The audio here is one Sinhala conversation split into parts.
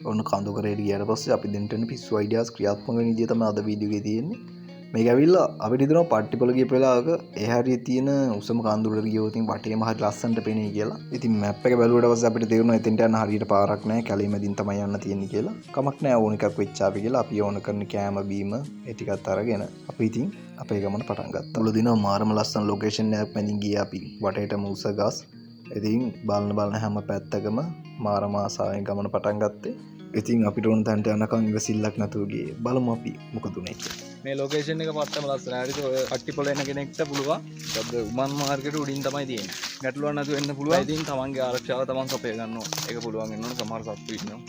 ඔන්න කඳුකරේ ගියට පස්සේ අපි දෙන්නට පිස්සු අයිඩියාස් ක්‍රියාත්මක වෙන විදිය තමයි අද වීඩියෝ එකේ තියෙන්නේ. මේක ඇවිල්ලා අපිට හිතනවා පට්ටිපොළ ගිය වෙලාවක ඒ හරිය තියෙන උසම කඳුරට ගියොත් ඉතින් වටේම හරි ලස්සනට පේනේ කියලා. ඉතින් මැප් එක බැලුවට පස්සේ අපිට තේරුණා එතෙන්ට යන්න හරියට පාරක් නැහැ. කැලේ මැදින් තමයි යන්න තියෙන්නේ කියලා. කමක් නැහැ ඕන එකක් වෙච්චාපි කියලා අපි ඕන කරන කෑම බීම ඒ ටිකත් අරගෙන අපි ඉතින් අපේ ගමන පටන් ගත්තා. මුලදින මාරම ලස්සන ලොකේෂන් එකක් මැදින් ගියා අපි. වටේටම උස ගස්. ඉතින් බලන හැම පැත්තකම මාරම ආසාවෙන් ගමන පටන් ගත්තේ. ඉතින් අපිට ඕන තැනට යනකම් ඉවසිල්ලක් නැතුව ගියේ. බලමු අපි මොකද උනේ කියලා. මේ ලොකේෂන් එක පත්තම ලස්සනයි. හරිද? ඔය පට්ටිපොළ එන කෙනෙක්ට පුළුවන්. මොකද උමන් මාර්ගෙට උඩින් තමයි තියෙන්නේ. ගැටලුවක් නැතුව එන්න පුළුවන්. ඉතින් තමන්ගේ ආරක්ෂාව තමන් සපය ගන්න ඕන. ඒක පුළුවන් වෙන්න ඕන. සමහර සත්තු ඉන්නවා.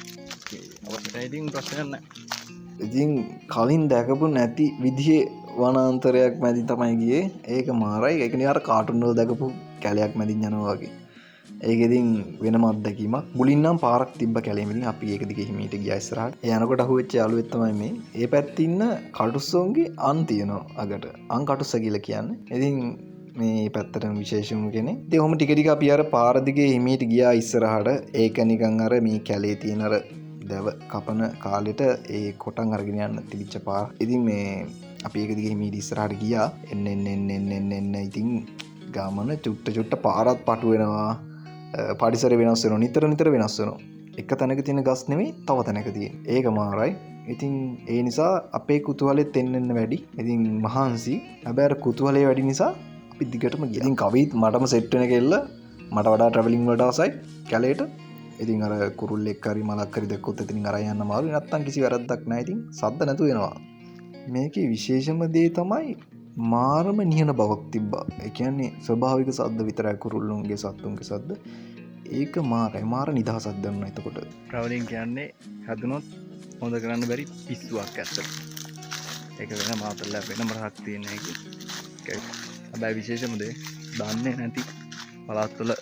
අපිට ඉතින් ප්‍රශ්නයක් නැහැ. ඉතින් කලින් දැකපු නැති විදිහේ වනාන්තරයක් මැදින් තමයි ගියේ. ඒක මාරයි. ඒක නේ අර කාටුන් වල දැකපු කැලයක් මැදින් යනවා වගේ. ඒක ඉතින් වෙනම අත්දැකීමක්. මුලින් නම් පාරක් තිබ්බ කැලේම ඉතින් අපි ඒක දිගේ හිමීට ගියා ඉස්සරහට. ඒ යනකොට අහුවෙච්ච යාළුවෙක් තමයි මේ. ඒ පැත්තේ ඉන්න කටුස්සෝන්ගේ අන් තියෙනවා අගට. අන් කටුස්ස කියලා කියන්නේ. ඉතින් මේ පැත්තටම විශේෂම කෙනෙක්. ඉතින් ඔහොම ටික ටික අපි අර පාර දිගේ හිමීට ගියා ඉස්සරහට. ඒක නිකන් අර මේ කැලේ තියෙන අර දැව කපන කාලෙට ඒ කොටන් අරගෙන යන්න තිබිච්ච පාර. ඉතින් මේ අපි ඒක දිගේ හිමීට ඉස්සරහට ගියා. එන්න ඉතින් ගමන චුට්ට පාරත් පටු වෙනවා. පරිසර වෙනස් වෙනවා. නිතර වෙනස් වෙනවා. එක තැනක තියෙන ගස් නෙමෙයි තව තැනක තියෙන. ඒක මාරයි. ඉතින් ඒ නිසා අපේ කුතුහලෙත් එන්න වැඩි. ඉතින් මහන්සි. හැබැයි අර කුතුහලේ වැඩි නිසා අපි දිගටම ගියා. ඉතින් කවිත් මටම සෙට් වෙන කෙල්ල මට වඩා ට්‍රැවලින් වලට ආසයි කැලේට. ඉතින් අර කුරුල්ලෙක් හරි මලක් හරි දැක්කොත් එතනින් අරන් යන්න මාරුයි. නැත්තම් කිසි වැරද්දක් නැහැ. ඉතින් සද්ද නැතු වෙනවා. මේකේ විශේෂම දේ තමයි මාරම නිහන බවක් තිබ්බා. ඒ කියන්නේ ස්වභාවික සද්ද විතරයි කුරුල්ලුන්ගේ සත්තුන්ගේ සද්ද. ඒක මාරයි. මාර නිදහසක් දැනුණා එතකොට. ට්‍රැවලින් කියන්නේ හැදුනොත් හොඳ කරන්න බැරි පිස්සුවක් ඇත්තට. ඒක වෙන මාතල වෙනම රහක් තියෙන එක. හැබැයි විශේෂම දේ දන්නේ නැති පළාත්වල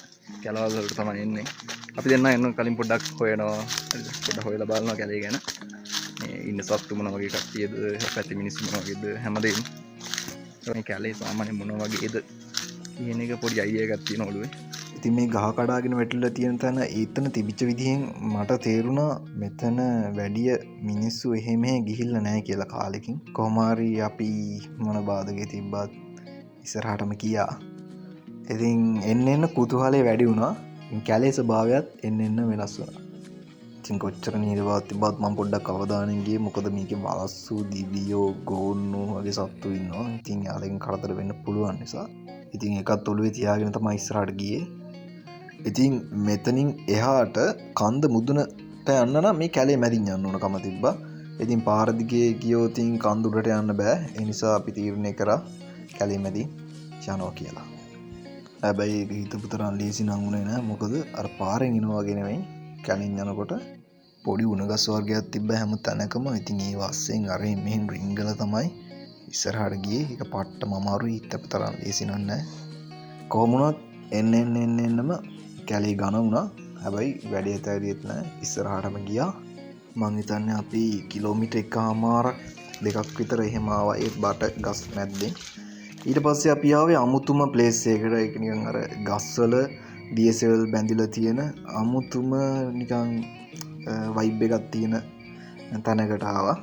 කැලවල් වලට තමයි එන්නේ. අපි දෙන්න එන්න කලින් පොඩ්ඩක් හොයනවා. හරිද? පොඩ්ඩක් හොයලා බලනවා කැලේ ගැන. මේ ඉන්න සත්තු මොන වගේ කට්ටියද, පැති මිනිස්සු මොන වගේද හැමදේම. මේ කැලේ සාමාන්‍ය මොන වගේද කියන එක පොඩි අයිඩියා එකක් තියෙන ඔළුවේ. ඉතින් මේ ගහ කඩාගෙන වැටිලා තියෙන තැන ඒතන තිබිච්ච විදිහෙන් මට තේරුණා මෙතන වැඩිය මිනිස්සු එහෙම ගිහිල්ලා නැහැ කියලා කාලෙකින්. කොහොම හරි අපි මොන බාධකේ තිබ්බත් ඉස්සරහටම ගියා. ඉතින් එන්න කුතුහලේ වැඩි වුණා. කැලේ ස්වභාවයත් එන්න වෙනස් වුණා. ඉතින් කොච්චර නීරවත් තිබ්බත් මම පොඩ්ඩක් අවධානයෙන් ගියේ. මොකද මේකේ වලස්සු, දිවියෝ, ගෝන්නු වගේ සත්තු ඉන්නවා. ඉතින් යාලෙන් කරදර වෙන්න පුළුවන් නිසා. ඉතින් ඒකත් ඔළුවේ තියාගෙන තමයි ඉස්සරහට ගියේ. ඉතින් මෙතනින් එහාට කන්ද මුදුනට යන්න නම් මේ කැලේ මැදින් යන්න ඕන කම තිබ්බා. ඉතින් පාර දිගේ ගියොත් කන්ද උඩට යන්න බෑ. ඒ නිසා අපි තීරණය කරා කැලේ මැදින් යනවා කියලා. හැබැයි හිතපු තරම් ලේසි නම් උනේ නෑ. මොකද අර පාරෙන් එනවා වගේ නෙමෙයි. කැලින් යනකොට පොඩි උණගස් වර්ගයක් තිබ්බ හැම තැනකම. ඉතින් ඒ වස්සෙන් අරෙන් මෙහෙන් රිංගල තමයි ඉස්සරහට ගියේ. ඒක පට්ටම අමාරුයි. හිතපු තරම් ලේසි නෑ. කොහොම වුණත් එන්නම කැලේ ඝන වුණා. හැබැයි වැඩේ තැරියෙත් නෑ. ඉස්සරහටම ගියා. මං හිතන්නේ අපි කිලෝමීටර් 1.5ක් දෙකක් විතර එහෙම ආවා ඒ බට ගස් මැද්දෙන්. ඊට පස්සේ අපි ආවේ අමුතුම ප්ලේස් එකකට. ඒක නිකන් අර ගස්වල DSL බැඳිලා තියෙන අමුතුම නිකන් වයිබ් එකක් තියෙන තැනකට ආවා.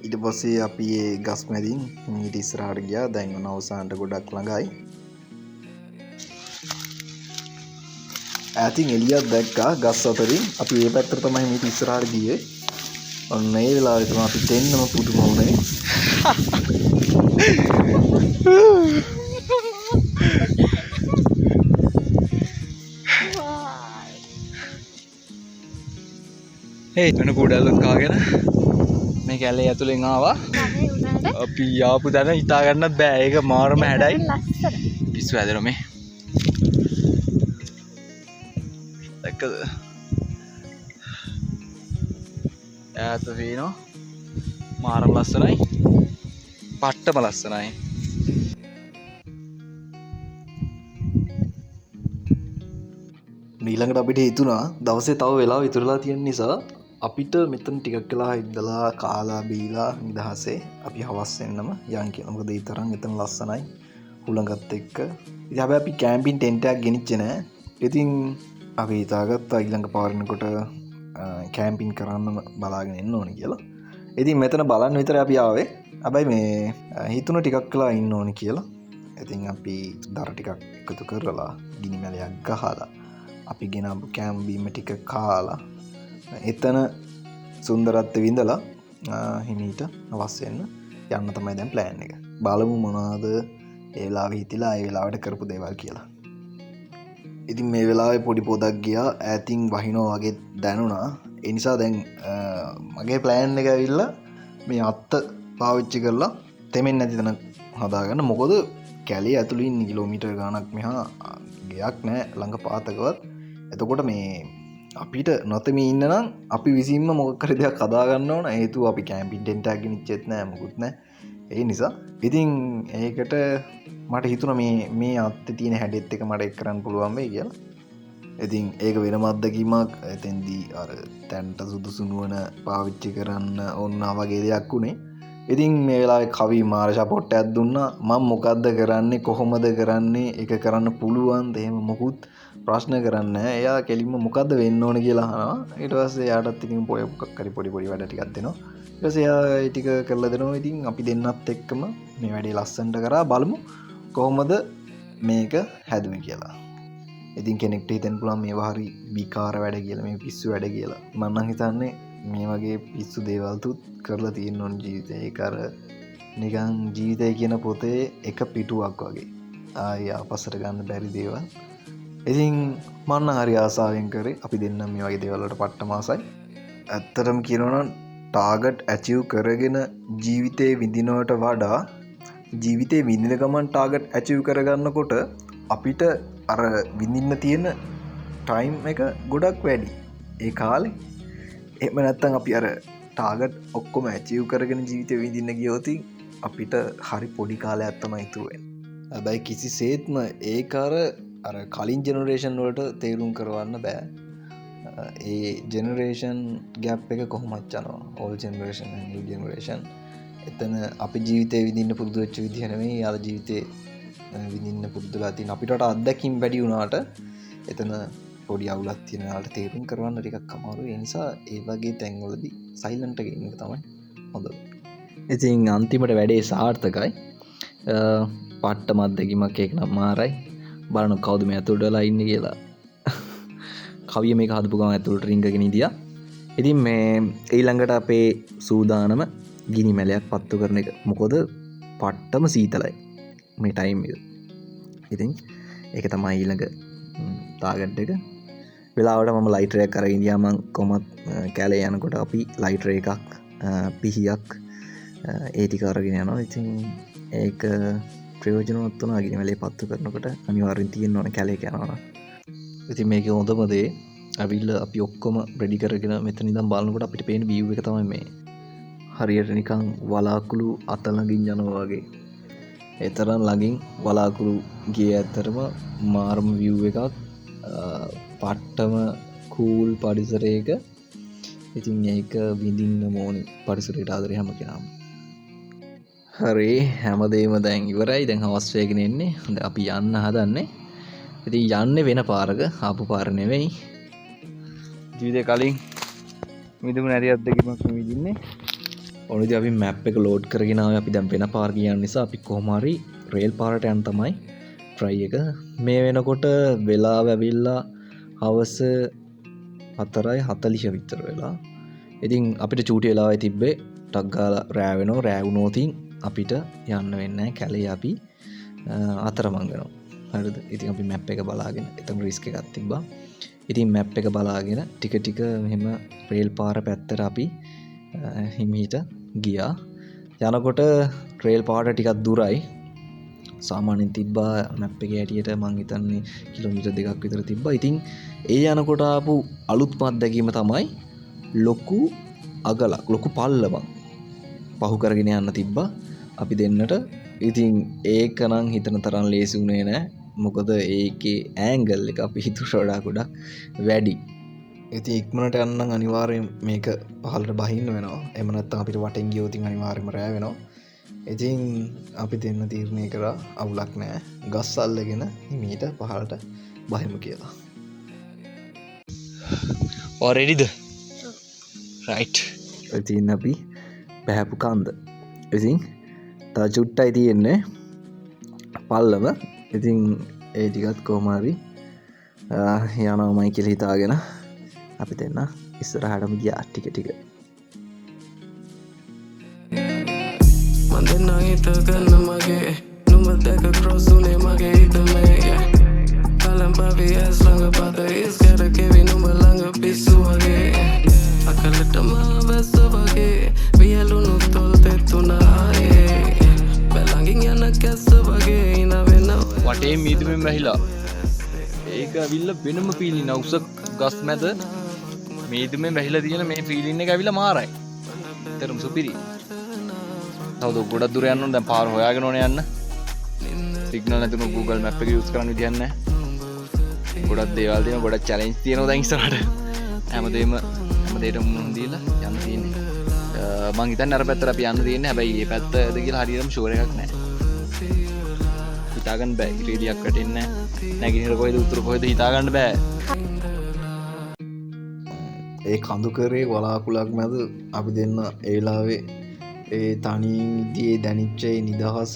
ඊට පස්සේ අපි ඒ ගස් මැදින් ඊට ඉස්සරහට ගියා. දැන් ඔන්න අවසානට ගොඩක් ළඟයි. ඈතින් එළියක් දැක්කා ගස් අතරින්. අපි ඒ පැත්තට තමයි මීට ඉස්සරහට ගියේ. ඔන්න ඒ වෙලාවේ තමයි අපි දෙන්නම පුදුම වුණේ. හේ වෙන කුඩල්ලුත් කාගෙන මේ කැලේ ඇතුලෙන් ආවා. අපි ආපු තැන හිතා ගන්නත් බෑ. ඒක මාරම හැඩයි. පිස්සු හැදෙනවා මේ. දැක්කද? ඈත වේනෝ මාරම ලස්සනයි. පට්ටම ලස්සනයි. ඊළඟට අපිට හිතුණා දවසේ තව වෙලාව ඉතුරුලා තියෙන නිසා අපිට මෙතන ටිකක් වෙලා ඉඳලා කාලා බීලා නිදහසේ අපි හවස් වෙන්නම යන් කියලා. මොකද ඒ තරම් එතන ලස්සනයි හුළඟත් එක්ක. ඉතින් හැබැයි අපි කැම්පින් ටෙන්ට් එකක් ගෙනිච්චේ නෑ. ඉතින් අපි හිතාගත්තා ඊළඟ පාරෙනකොට කෑම්පින් කරන්න බලාගෙන එන්න ඕනි කියලා. ඉතින් මෙතන බලන්න විතර අපි ආවේ. හැබැයි මේ හිතුණ ටිකක් කලා ඉන්න ඕනි කියලා. ඉතින් අපි දර ටිකක් එකතු කරලා ගිනි මැලයක් ගහලා අපි ගෙන කෑම්බීම ටික කාලා එතන සුන්දරත්ව විඳලා හිමීට අවස්්‍යයන්න යන්න තමයි දැන් ප්ලෑන් එක. බලමු මොනාද ඒලා හිතිලා ඒ වෙලාවට කරපු දේවල් කියලා. ඉතින් මේ වෙලාවේ පොඩි පොදක් ගියා ඇතින් වහිනෝ වගේ දැනුණා. එනිසා දැන් මගේ ප්ලෑන් එක ඇවිල්ලා මේ අත්ත පාවිච්චි කරලා තෙමෙන් නැති තැන හදාගන්න. මොකොද කැලේ ඇතුළින් කිලෝමීටර් ගානක් මෙහා ගයක් නෑ ළඟ පාතකවත්. එතකොට මේ අපිට නොතම ඉන්න නම් අපි විසින්ම මොකකර දෙයක් කදාගන්න ඕන. හේතු අපි කෑම්පින් ටෙන්ටක් ගෙනනිච්චෙත් නෑ මොකුත් නෑ. ඒ නිසා ඉතින් ඒකට මට හිතුන මේ අත්ත තියෙන හැඩෙත් එක මට එක් කරන්න පුළුවන් වෙයි කියලා. ඉතින් ඒක වෙනම අත්දැකීමක්. එතෙන්දී අර තැන්ට සුදුසුනුවන පාවිච්චි කරන්න ඔන්න වගේ දෙයක් වුණේ. ඉතින් මේ වෙලාවේ කවි මාර්ෂා පොට්ටයක් දුන්නා. මම මොකද්ද කරන්නේ කොහොමද කරන්නේ එක කරන්න පුළුවන් එහෙම මොකුත් ප්‍රශ්න කරන්න. එයා කෙලින්ම මොකද්ද වෙන්න ඕන කියලා අහනවා. ඊට පස්සේ එයාටත් ඉතින් පොය මොකක් හරි පොඩි වැඩ ටිකක් දෙනවා. ඊට පස්සේ එයා ඒ ටික කරලා දෙනවා. ඉතින් අපි දෙන්නත් එක්කම මේ වැඩේ ලස්සනට කරා බලමු කොහොමද මේක හැදුවේ කියලා. ඉතින් කෙනෙක්ට හිතෙන්න පුළුවන් මේවා හරි විකාර වැඩ කියලා මේ පිස්සු වැඩ කියලා. මම නම් හිතන්නේ මේ වගේ පිස්සු දේවල්තුත් කරලා තියෙන්න ඕන ජීවිතේ. ඒක අර නිකන් ජීවිතය කියන පොතේ එක පිටුවක් වගේ. ආයි ආපස්සට ගන්න බැරි දේවල්. ඉතින් මන්න හරි ආසාවෙන් කරේ. අපි දෙන්නම් මේ වගේ දේවල් වලට පට්ටම ආසයි. ඇත්තටම කියනවා නම් ටාගට් ඇචීව් කරගෙන ජීවිතේ විඳිනවට වඩා ජීවිතේ විඳින ගමන් ටාගට් ඇචීව් කරගන්නකොට අපිට අර විඳින්න තියෙන ටයිම් එක ගොඩක් වැඩි. ඒ කාලේ එහෙම නැත්තම් අපි අර ටාගට් ඔක්කොම ඇචීව් කරගෙන ජීවිතේ විඳින්න ගියොත් අපිට හරි පොඩි කාලයක් තමයි ඉතුරු වෙන්නේ. හැබැයි කිසිසේත්ම ඒක අර කලින් ජෙනරේෂන් වලට තේරුම් කරවන්න බෑ. ඒ ජෙනරේෂන් ගැප් එක කොහොමත් යනවා. All generation New generation. එතන අපි ජීවිතේ විඳින්න පුරුදු වෙච්ච විදිහ නෙමෙයි යාළ ජීවිතේ විඳින්න පුරුදුලා තියෙන. අපිට අත්දැකීම් වැඩි වුණාට එතන පොඩි අවුලක් තියෙනවාට තේරුම් කරවන්න ටිකක් අමාරුයි. ඒ නිසා ඒ වගේ තැන්වලදී සයිලන්ට් එක ඉන්න එක තමයි හොඳ. ඉතින් අන්තිමට වැඩේ සාර්ථකයි. පට්ටම අත්දැකීමක් ඒක නම් මාරයි. බලන්න කවුද මේ ඇතුළට වෙලා ඉන්නේ කියලා. කවිය මේක හදපු ගමන් ඇතුළට රිංගගෙන ඉදියා. ඉතින් මේ ඊළඟට අපේ සූදානම ගිනි මැලයක් පත්තු කරන එක. මොකද පට්ටම සීතලයි මේ ටයිම් එක. ඉතින් ඒක තමයි ඊළඟ ටාගට් එක. වෙලාවට මම ලයිටර් එකක් අරගෙන ගියා. මම කොහොමත් කැලේ යනකොට අපි ලයිටර් එකක් පිහියක් ඒ ටික අරගෙන යනවා. ඉතින් ඒක ප්‍රයෝජනවත් වුණා. ගිනි මැලේ පත්තු කරනකොට අනිවාර්යෙන් තියෙන්න ඕන කැලේ යනවා. ඉතින් මේකේ හොඳම දේ අවිල්ල අපි ඔක්කොම රෙඩි කරගෙන මෙතන ඉඳන් බලනකොට අපිට පේන view එක තමයි මේ. හරියට නිකන් වලාකුළු අත ළඟින් යනවා වගේ. ඒ තරම් ළඟින් වලාකුළු ගියේ ඇත්තරම මාරම view එකක්. පට්ටම කූල් පරිසරයක. ඉතින් ඒක විඳින්න ඕනේ පරිසරයට ආදරේ හැම කෙනාම. හරි හැමදේම දැන් ඉවරයි. දැන් හවස් වෙගෙන එන්නේ. දැන් අපි යන්න හදන්නේ. ඉතින් යන්නේ වෙන පාරක ආපු පාර නෙවෙයි. ජීවිතේ කලින් මිදුණු නැති අත්දැකීමක් විඳින්නේ. ඕනේදී අපි මැප් එක ලෝඩ් කරගෙන ආවේ. අපි දැන් වෙන පාර ගියන නිසා අපි කොහොම හරි රේල් පාරට යන්න තමයි try එක. මේ වෙනකොට වෙලාව ඇවිල්ලා හවස 4:40 විතර වෙලා. ඉතින් අපිට චූටි වෙලාවයි තිබ්බේ. ටක් ගාලා රෑ වෙනවා. රෑ වුණොත් අපිට යන්න වෙන්නේ නැහැ. කැලේ අපි අතරමං වෙනවා. හරිද? ඉතින් අපි මැප් එක බලාගෙන එතන රිස්ක් එකක් තිබ්බා. ඉතින් මැප් එක බලාගෙන ටික ටික මෙහෙම රේල් පාර පැත්තට අපි හිමීට ගියා. යනකොට රේල් පාරට ටිකක් දුරයි. සාමාන්‍යයෙන් තිබ්බා මැප් එකේ හැටියට මං හිතන්නේ කිලෝමීටර් 2ක් විතර තිබ්බා. ඉතින් ඒ යනකොට ආපු අලුත්ම අත්දැකීම තමයි ලොකු අගලක් ලොකු පල්ලමක් පහු කරගෙන යන්න තිබ්බා අපි දෙන්නට. ඉතින් ඒක නම් හිතන තරම් ලේසි වුණේ නෑ. මොකද ඒකේ ඇන්ගල් එක අපි හිතුවට වඩා ගොඩක් වැඩි. ඉතින් ඉක්මනට යන්න අනිවාර්යෙන් මේක පහළට බහින්න වෙනවා. එහෙම නැත්නම් අපිට වටෙන් ගියොත් අනිවාර්යෙන්ම රෑ වෙනවා. ඉතින් අපි දෙන්න තීරණය කරා අවුලක් නෑ. ගස් අල්ලගෙන හිමීට පහළට බහිමු කියලා. ඔය රෙඩිද? රයිට්. ඉතින් අපි පැහැපු කන්ද. ඉතින් තා චුට්ටයි තියෙන්නේ පල්ලම. ඉතින් ඒ ටිකත් කොහොමහරි යනවාමයි කියලා හිතාගෙන අපි දෙන්න ඉස්සරහටම ගියා ටික ටික. මන්දෙන් හිත ගන්න මගේ නුඹ දැක ක්‍රොස් උනේ මගේ හිත මේ කලම් පවි ඇස් ළඟ පත ඉස් කරකෙවි නුඹ ළඟ පිස්සු වගේ අකලටම වැස්ස වගේ වියලුණු තොල් තෙත්තුනායේ බැලඟින් යන කැස්ස වගේ ඉන වෙන වටේ මීදුමෙන් වැහිලා ඒක ඇවිල්ල වෙනම ෆීලින් උස ගස් මැද මීදුමෙන් වැහිලා තියෙන මේ ෆීලින් එක ඇවිල්ලා මාරයි. තරම් සුපිරි. තවද ගොඩක් දුර යන්න ඕන. දැන් පාර හොයාගෙන ඕනේ යන්න. සිග්නල් නැතුණු Google Map එක යූස් කරන්න විදියක් නැහැ. ගොඩක් දේවල් තියෙනවා. ගොඩක් චැලෙන්ජ් තියෙනවා දැන් ඉස්සරහට. හැමදේටම මුහුණ දීලා යන්න තියෙන්නේ. මං හිතන්නේ අර පැත්තට අපි යන්න තියෙන්නේ. හැබැයි මේ පැත්තද කියලා හරියටම ෂුවර් එකක් නැහැ. හිතාගන්න බෑ. ඉරේලියක් වැටෙන්නේ නැහැ. නැගිනහිර කොහෙද උතුර කොහෙද හිතාගන්න බෑ. ඒ කඳු කරේ වලාකුලක් මැද අපි දෙන්න ඒ වෙලාවේ ඒ තනියෙන් විදියේ දැනිච්ච නිදහස,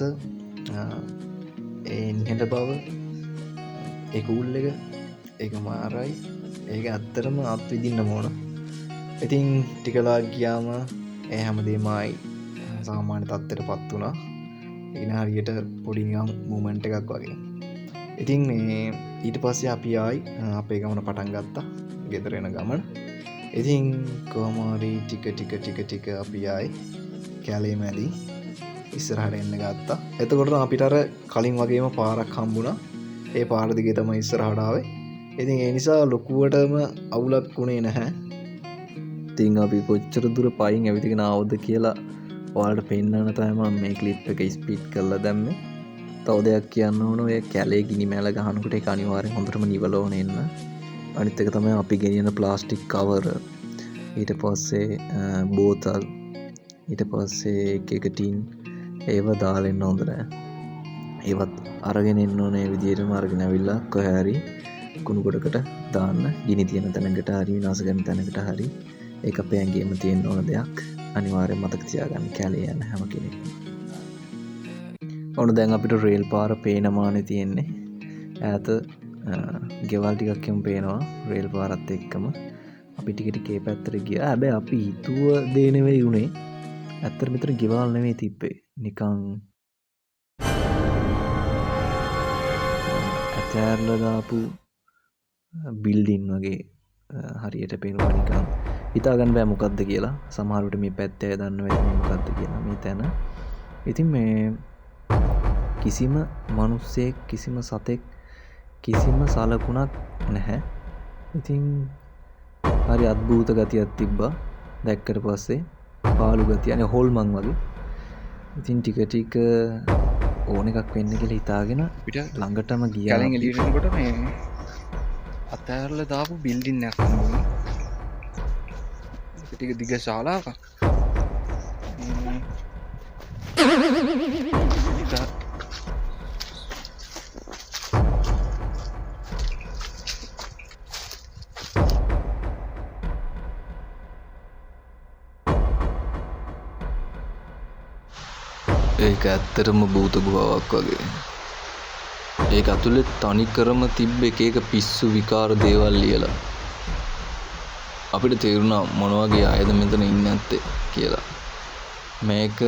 ඒ නිහඬ බව, ඒ කූල් එක, ඒක මාරයි. ඒක ඇත්තටම අත්විඳින්න ඕන. ඉතින් ටිකලා ගියාම ඒ හැමදේම ආයි සාමාන්‍ය තත්ත්වයටපත් වුණා. ඒක හරියට පොඩි නිකන් මූමන්ට් එකක් වගේ. ඉතින් මේ ඊට පස්සේ අපි ආයි අපේ ගමන පටන් ගත්තා. ගෙදර එන ගමන. ඉතින් කොහොමරි ටික අපි ආයි කැලේ මැදි ඉස්සරහට එන්න ගත්තා. එතකොට අපිට අර කලින් වගේම පාරක් හම්බුණා. ඒ පාර දිගේ තමයි ඉස්සරහට ආවේ. ඉතින් ඒ නිසා ලොකුවටම අවුලක් වුණේ නැහැ. ඉතින් අපි කොච්චර දුර පයින් ඇවිදගෙන ආවද කියලා ඔයාලට පෙන්නන්න තමයි මම මේ ක්ලිප් එක ස්පීඩ් කරලා දැම්මේ. තව දෙයක් කියන්න ඕන, ඔය කැලේ ගිනි මැල ගහනකොට ඒක අනිවාර්යෙන් හොඳටම නිවලවන එන්න. අනිත් එක තමයි අපි ගෙනියන ප්ලාස්ටික් කවර, ඊට පස්සේ බෝතල්, ඊට පස්සේ එක ටින් ඒව දාලා එන්න හොඳ නෑ. ඒවත් අරගෙන එන්න ඕනේ විදිහටම අරගෙන ඇවිල්ලා කොහේ හරි කුණු කොටකට දාන්න. ගිනි තියෙන තැනකට හරි විනාශ කරන තැනකට හරි. ඒක අපේ ඇඟේම තියෙන ඕන දෙයක්. අනිවාර්යෙන් මතක තියාගන්න කැලේ යන හැම කෙනෙක්ම. ඔන්න දැන් අපිට රේල් පාර පේනමානේ තියෙන්නේ. ඈත ගෙවල් ටිකක් එමු පේනවා රේල් පාරත් එක්කම. අපි ටික ටික ඒ පැත්තට ගියා. හැබැයි අපි හිතුව දේ නෙවෙයි උනේ. ඇත්තට මෙතන ගෙවල් නෙවෙයි තිබ්බේ. නිකන් ඇතැරලා දාපු බිල්ඩින් වගේ හරියට පේනවා නිකන්. හිතාගන්න බෑ මොකද්ද කියලා. සමහරවිට මේ පැත්තේ දන්නව ඇති මොකද්ද කියලා මේ තැන. ඉතින් මේ කිසිම මිනිස්සෙක්, කිසිම සතෙක්, කිසිම සලකුණක් නැහැ. ඉතින් හරි අద్භූත ගතියක් තිබ්බා. දැක්කට පස්සේ පාළු ගතිය, අනේ හොල්මන් වගේ. ඉතින් ටික ඕන එකක් වෙන්න කියලා හිතාගෙන අපිට ළඟටම ගියා. කැලෙන් එළියට එනකොට මේ අතෑරලා දාපු බිල්ඩින් එකක් හම්බුණා. ඒක ටික දිග ශාලාවක්. ඒක ඇත්තටම භූත ගුහාවක් වගේ. ඒක ඇතුලේ තනිකරම තිබ්බ එක පිස්සු විකාර දේවල් ලියලා. අපිට තේරුණා මොන වගේ අයද මෙතන ඉන්නේ නැත්තේ කියලා. මේක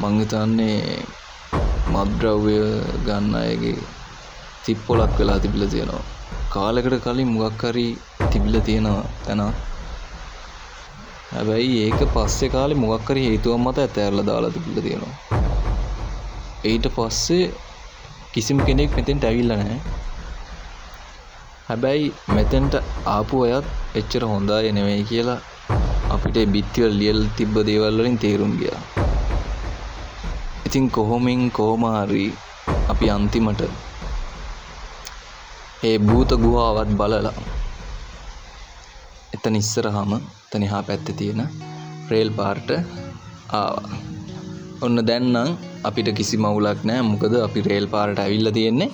මං හිතන්නේ මත්ද්‍රව්‍ය ගන්න අයගේ තිප්පොලක් වෙලා තිබිලා තියෙනවා. කාලයකට කලින් මොකක් හරි තිබිලා තියෙනවා තැනක්. හැබැයි ඒක පස්සේ කාලේ මොකක් හරි හේතුවක් මත ඇතෑරලා දාලා තිබිලා තියෙනවා. ඊට පස්සේ කිසිම කෙනෙක් මෙතෙන්ට ඇවිල්ලා නැහැ. හැබැයි මෙතෙන්ට ආපු අයත් එච්චර හොඳ අය නෙවෙයි කියලා අපිට බිත්තිවල ලියලා තිබ්බ දේවල් වලින් තේරුම් ගියා. ඉතින් කොහොම හරි අපි අන්තිමට ඒ භූත ගුහාවත් බලලා එතන ඉස්සරහම එතන එහා පැත්තේ තියෙන රේල් පාරට ආවා. ඔන්න දැන් නම් අපිට කිසිම අවුලක් නැහැ. මොකද අපි රේල් පාරට ඇවිල්ලා තියෙන්නේ.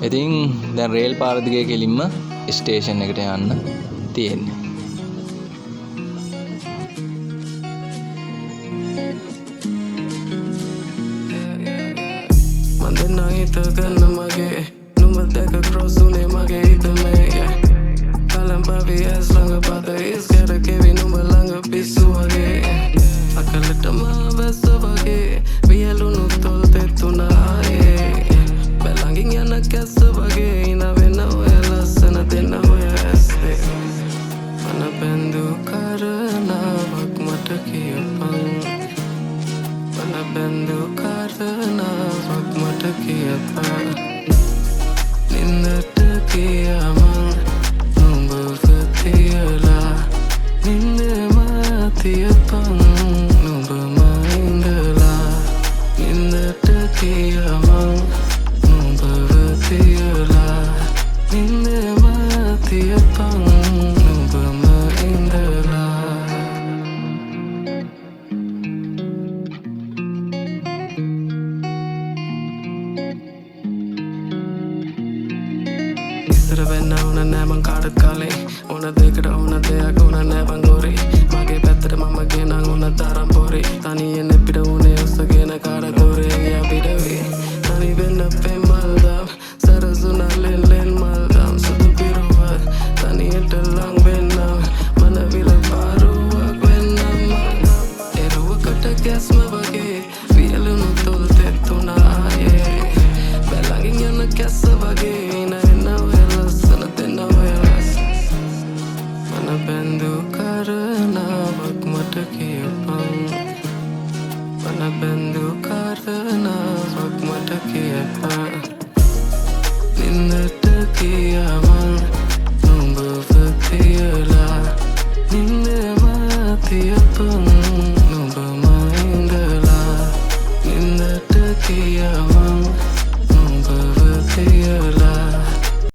ඉතින් දැන් රේල් පාර දිගේ කෙලින්ම ස්ටේෂන් එකට යන්න තියෙන්නේ. හිතගන්න මගේ නුඹ දැක cross උනේ මගේ හිතමේ කලම් පවි ඇස් ළඟ පද ඉස් කරකෙවි නුඹ ළඟ පිස්සු වගේ අකලටම වැස්ස වගේ වියලුණු තොල් තෙත්තුනායේ බැලඟින් යන කැස්ස වගේ ඉන වෙන ඔය ලස්සන දෙන්න ඔය ඇස්තේ මන බැඳු කරනාවක් මට කියපන් මන බැඳු කරනාවක් මට කියපන් නින්දට කියමන් නුඹව තියලා නින්දම තියපන් නුඹම ඉඳලා නින්දට කියමන් නුඹව තියලා නින්දම තියපන් නුඹම ඉඳලා ඉස්සර වෙන්න ඕන නෑ මං කාටත් කලින් ඕන දෙකට ඕන දෙයක් ඕන නෑ බං ගොරි මගේ පැත්තට මම ගෙනන් ඕන තරම් පොරි තනියෙන් එපිට උනේ උස්සගෙන කාරකෝරේ අපිට වේ තනි වෙන්න පෙම්මල්දම් සරසුන ලෙන් මල්දම් සුදු පිරුවත් තනියට ලං වෙන්නම් මනවිල පාරුවක් වෙන්නම් එරුවකට ගැස්ම වගේ වියලුණු තොල් තෙත්තුනායේ බැලඟින් යන කැස්ස වගේ ඉන එන්න ඔය ලස්සන දෙන්න ඔය මන බැඳු කරනාවක් මට කියපන් මන බැඳු කරනාවක් මට කියපන් නින්දට කියමන් නුඹව තියලා නින්දම තියපන්